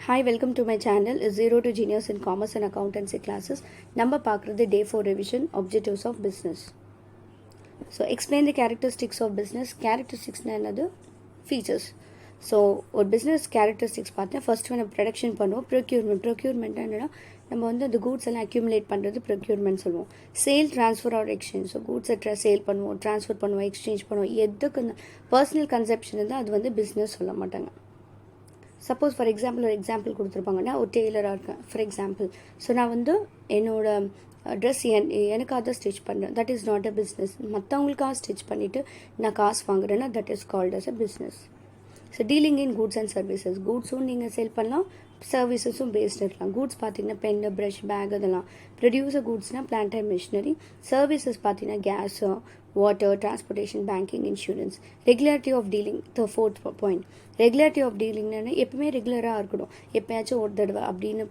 Hi, welcome to my channel Zero to Genius in Commerce and Accountancy classes. நம்ம பார்க்குறது Day 4 revision objectives of business. So explain the characteristics of business. Characteristics என்னது features. So ஒரு business characteristics பார்த்தா first நம்ம production பண்ணுவோம். Procurement என்னன்னா நம்ம வந்து அந்த கூட்ஸ் எல்லாம் அக்யூமுலேட் பண்ணுறது ப்ரொக்யூர்மெண்ட் சொல்லுவோம். Sale transfer or exchange. So கூட்ஸை சேல் பண்ணுவோம், ட்ரான்ஸ்ஃபர் பண்ணுவோம், எக்ஸ்சேஞ்ச் பண்ணுவோம். எதுக்கு பர்சனல் கன்செப்ஷன் இருந்தால் அது வந்து பிஸ்னஸ் சொல்ல மாட்டாங்க. சப்போஸ் ஃபார் எக்ஸாம்பிள் ஒரு எக்ஸாம்பிள் கொடுத்துருப்பாங்கன்னா ஒரு டெய்லராக இருக்கேன் ஃபார் எக்ஸாம்பிள். ஸோ நான் வந்து என்னோட ட்ரெஸ் எனக்காக தான் ஸ்டிச் பண்ணுறேன். That is not a business. மற்றவங்களுக்காக ஸ்டிச் பண்ணிவிட்டு நான் காசு வாங்குறேன்னா that is called as a business. So dealing in goods and services. கூட்ஸும் நீங்கள் சேல் பண்ணலாம், சர்வீசஸும் பேஸ்ட் இருக்கலாம். கூட்ஸ் பார்த்தீங்கன்னா பென், ப்ரஷ், பேக் அதெல்லாம். ப்ரொடியூசர் கூட்ஸ்னால் பிளான்ட் அண்ட் மிஷினரி. சர்வீசஸ் பார்த்தீங்கன்னா gas, water, transportation, banking, insurance. Regularity of dealing the fourth point. Regularity of டீலிங்னு எப்பவுமே ரெகுலராக இருக்கணும். எப்போயாச்சும் ஒரு தடவை அப்படின்னு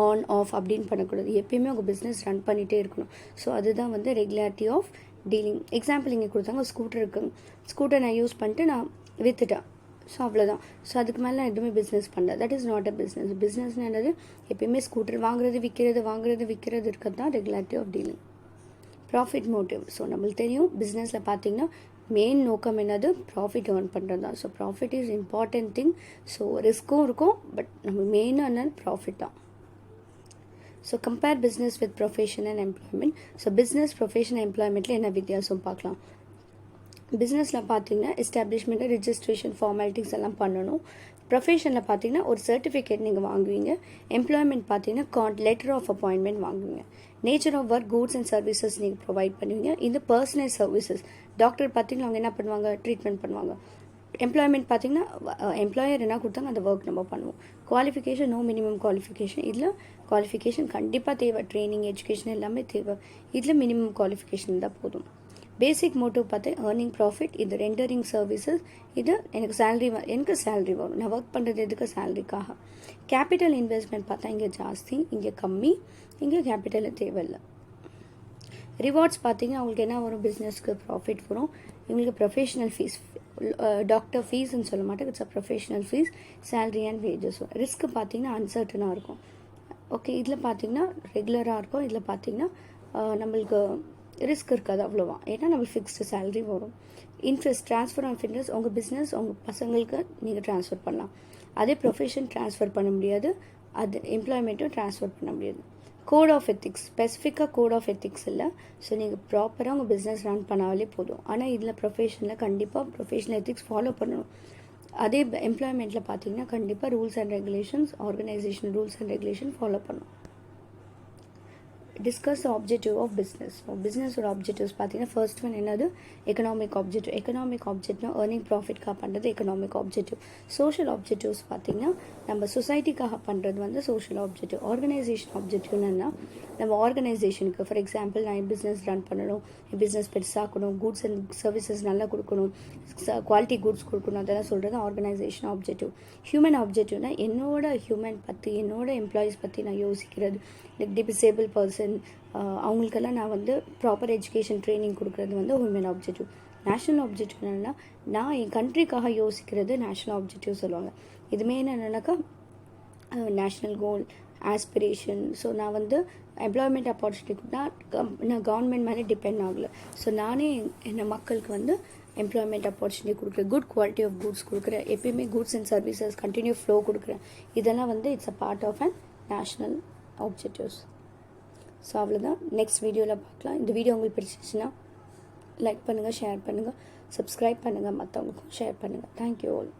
ஆன் ஆஃப் அப்படின்னு பண்ணக்கூடாது. எப்பயுமே உங்கள் பிஸ்னஸ் ரன் பண்ணிகிட்டே இருக்கணும். ஸோ அதுதான் வந்து ரெகுலாரிட்டி ஆஃப் டீலிங். எக்ஸாம்பிள் இங்கே கொடுத்தாங்க, ஸ்கூட்டர் இருக்குங்க. ஸ்கூட்டர் நான் யூஸ் பண்ணிட்டு நான் விற்றுட்டேன். ஸோ அவ்வளோதான். ஸோ அதுக்கு மேலே நான் எதுவுமே பிஸ்னஸ் பண்ணல. That is not a business. பிஸ்னஸ்னு என்னது எப்பயுமே ஸ்கூட்டர் வாங்குறது விற்கிறது இருக்கிறது தான் regularity of dealing. Profit motive. So நம்மளுக்கு தெரியும் பிஸ்னஸில் பார்த்தீங்கன்னா மெயின் நோக்கம் என்னது ப்ராஃபிட் ஏர்ன் பண்ணுறது தான். So profit is important thing. So ரிஸ்க்கும் இருக்கும், பட் நம்ம மெயினாக என்னது ப்ராஃபிட் தான். So compare business with profession and employment. So business, profession, எம்ப்ளாய்மெண்ட்டில் என்ன வித்தியாசம் பார்க்கலாம். பிஸ்னஸில் பார்த்தீங்கன்னா எஸ்டாப்ளிஷ்மெண்ட்டு, ரிஜிஸ்ட்ரேஷன், ஃபார்மாலிட்டிஸ் எல்லாம் பண்ணணும். ப்ரொஃபஷனில் பார்த்தீங்கன்னா ஒரு சர்டிஃபிகேட் நீங்கள் வாங்குவீங்க. எம்ப்ளாய்மெண்ட் பார்த்தீங்கன்னா லெட்டர் ஆஃப் அப்பாயின்மெண்ட் வாங்குவீங்க. Nature of work, goods and services நீங்கள் ப்ரொவைட் பண்ணுவீங்க. இது பர்சனல் சர்வீசஸ். டாக்டர் பார்த்தீங்கன்னா அவங்க என்ன பண்ணுவாங்க, ட்ரீட்மெண்ட் பண்ணுவாங்க. எம்ப்ளாய்மெண்ட் பார்த்தீங்கன்னா எம்ப்ளாயர் என்ன கொடுத்தாங்க அந்த ஒர்க் நம்ம பண்ணுவோம். Qualification, no minimum qualification. இதில் குவாலிஃபிகேஷன் கண்டிப்பாக தேவை. ட்ரைனிங், எஜுகேஷன் எல்லாமே தேவை. இதில் மினிமம் குவாலிஃபிகேஷன் இருந்தால் போதும். பேசிக் மோட்டிவ் பார்த்து ஏர்னிங் ப்ராஃபிட். இது ரெண்டரிங் சர்வீசஸ். இது எனக்கு சேலரி வரும். நான் ஒர்க் பண்ணுறது எதுக்கு, சேலரிக்காக. கேபிட்டல் இன்வெஸ்ட்மெண்ட் பார்த்தா இங்கே ஜாஸ்தி, இங்கே கம்மி. இங்கே கேபிட்டல் தேவையில்லை. ரிவார்ட்ஸ் பார்த்தீங்கன்னா அவங்களுக்கு என்ன வரும், பிஸ்னஸ்க்கு ப்ராஃபிட் வரும். இவங்களுக்கு ப்ரொஃபஷனல் ஃபீஸ், டாக்டர் ஃபீஸ்ன்னு சொல்ல மாட்டேன், it's a professional fees, salary and wages. Risk பார்த்தீங்கன்னா அன்சர்டனாக இருக்கும். ஓகே, இதில் பார்த்தீங்கன்னா ரெகுலராக இருக்கும். இதில் பார்த்தீங்கன்னா நம்மளுக்கு ரிஸ்க் இருக்காது அவ்வளோவா, ஏன்னா நம்ம ஃபிக்ஸ்டு சேலரி வரும். Interest, transfer of interest. உங்கள் பிஸ்னஸ் உங்கள் பசங்களுக்கு நீங்கள் ட்ரான்ஸ்ஃபர் பண்ணலாம். அதே ப்ரொஃபஷன் ட்ரான்ஸ்ஃபர் பண்ண முடியாது, அது எம்ப்ளாய்மெண்ட்டும் ட்ரான்ஸ்ஃபர் பண்ண முடியாது. கோட் ஆஃப் எத்திக்ஸ், ஸ்பெசிஃபிக்காக கோட் ஆஃப் எத்திக்ஸ் இல்லை. ஸோ நீங்கள் ப்ராப்பராக உங்கள் பிஸ்னஸ் ரன் பண்ணாலே போதும். ஆனால் இதில் ப்ரொஃபஷனில் கண்டிப்பாக ப்ரொஃபஷனல் எத்திக்ஸ் ஃபாலோ பண்ணணும். அதே எம்ப்ளாய்மெண்ட்டில் பார்த்தீங்கன்னா கண்டிப்பாக rules and regulations, organisation rules and regulation follow பண்ணணும். Discuss objective of business. பிஸ்னஸோட ஆப்ஜெக்டிவ்ஸ் பார்த்தீங்கன்னா ஃபர்ஸ்ட் ஒன் என்னது, எக்கனாமிக் ஆப்ஜெக்டிவ். எக்கனாமிக் ஆப்ஜெக்ட்னா ஏர்னிங் ப்ராஃபிட்காக பண்ணுறது எக்கனாமிக் ஆப்ஜெக்டிவ். சோஷியல் ஆப்ஜெக்டிவ்ஸ் பார்த்தீங்கன்னா நம்ம சொசைட்டிக்காக பண்ணுறது வந்து சோஷியல் ஆப்ஜெக்டிவ். ஆர்கனைசேஷன் ஆப்ஜெக்டிவ்னா நம்ம ஆர்கனைசேஷனுக்கு, ஃபார் எக்ஸாம்பிள் நான் என் பிஸ்னஸ் ரன் பண்ணணும், என் பிஸ்னஸ் பெருசாக்கணும், கூட்ஸ் அண்ட் சர்வீசஸ் நல்லா கொடுக்கணும், குவாலிட்டி கூட்ஸ் கொடுக்கணும், அதெல்லாம் சொல்கிறது ஆர்கனைசேஷன் ஆப்ஜெக்டிவ். ஹியூமன் ஆப்ஜெக்டிவ்னா என்னோட ஹியூமன் பற்றி, என்னோட எம்ப்ளாயீஸ் பற்றி நான் யோசிக்கிறது. லைக் டிசேபிள் பர்சன், அவங்களுக்கெல்லாம் நான் வந்து ப்ராப்பர் எஜுகேஷன் ட்ரைனிங் கொடுக்குறது வந்து ஹியூமன் ஆப்ஜெக்டிவ். நேஷ்னல் ஆப்ஜெக்டிவ் என்னென்னா நான் என் கண்ட்ரிக்காக யோசிக்கிறது நேஷ்னல் ஆப்ஜெக்டிவ் சொல்லுவாங்க. இதுமே என்னென்னாக்கா நேஷ்னல் கோல், ஆஸ்பிரேஷன். ஸோ நான் வந்து எம்ப்ளாய்மெண்ட் ஆப்பர்ச்சுனிட்டினா நான் கவர்மெண்ட் மேலே டிபெண்ட் ஆகலை. ஸோ நானே என்ன மக்களுக்கு வந்து எம்ப்ளாய்மெண்ட் ஆப்பர்ச்சுனிட்டி கொடுக்குறேன், குட் குவாலிட்டி ஆஃப் கூட்ஸ் கொடுக்குறேன், எப்பயுமே goods and services continue flow கொடுக்குறேன். இதெல்லாம் வந்து it's a part of and national objectives. So அவ்வளோதான். நெக்ஸ்ட் வீடியோவில் பார்க்கலாம். இந்த வீடியோ உங்களுக்கு பிடிச்சிச்சுன்னா லைக் பண்ணுங்கள், ஷேர் பண்ணுங்கள், சப்ஸ்கிரைப் பண்ணுங்கள், மற்றவங்களுக்கும் ஷேர் பண்ணுங்கள். Thank you all.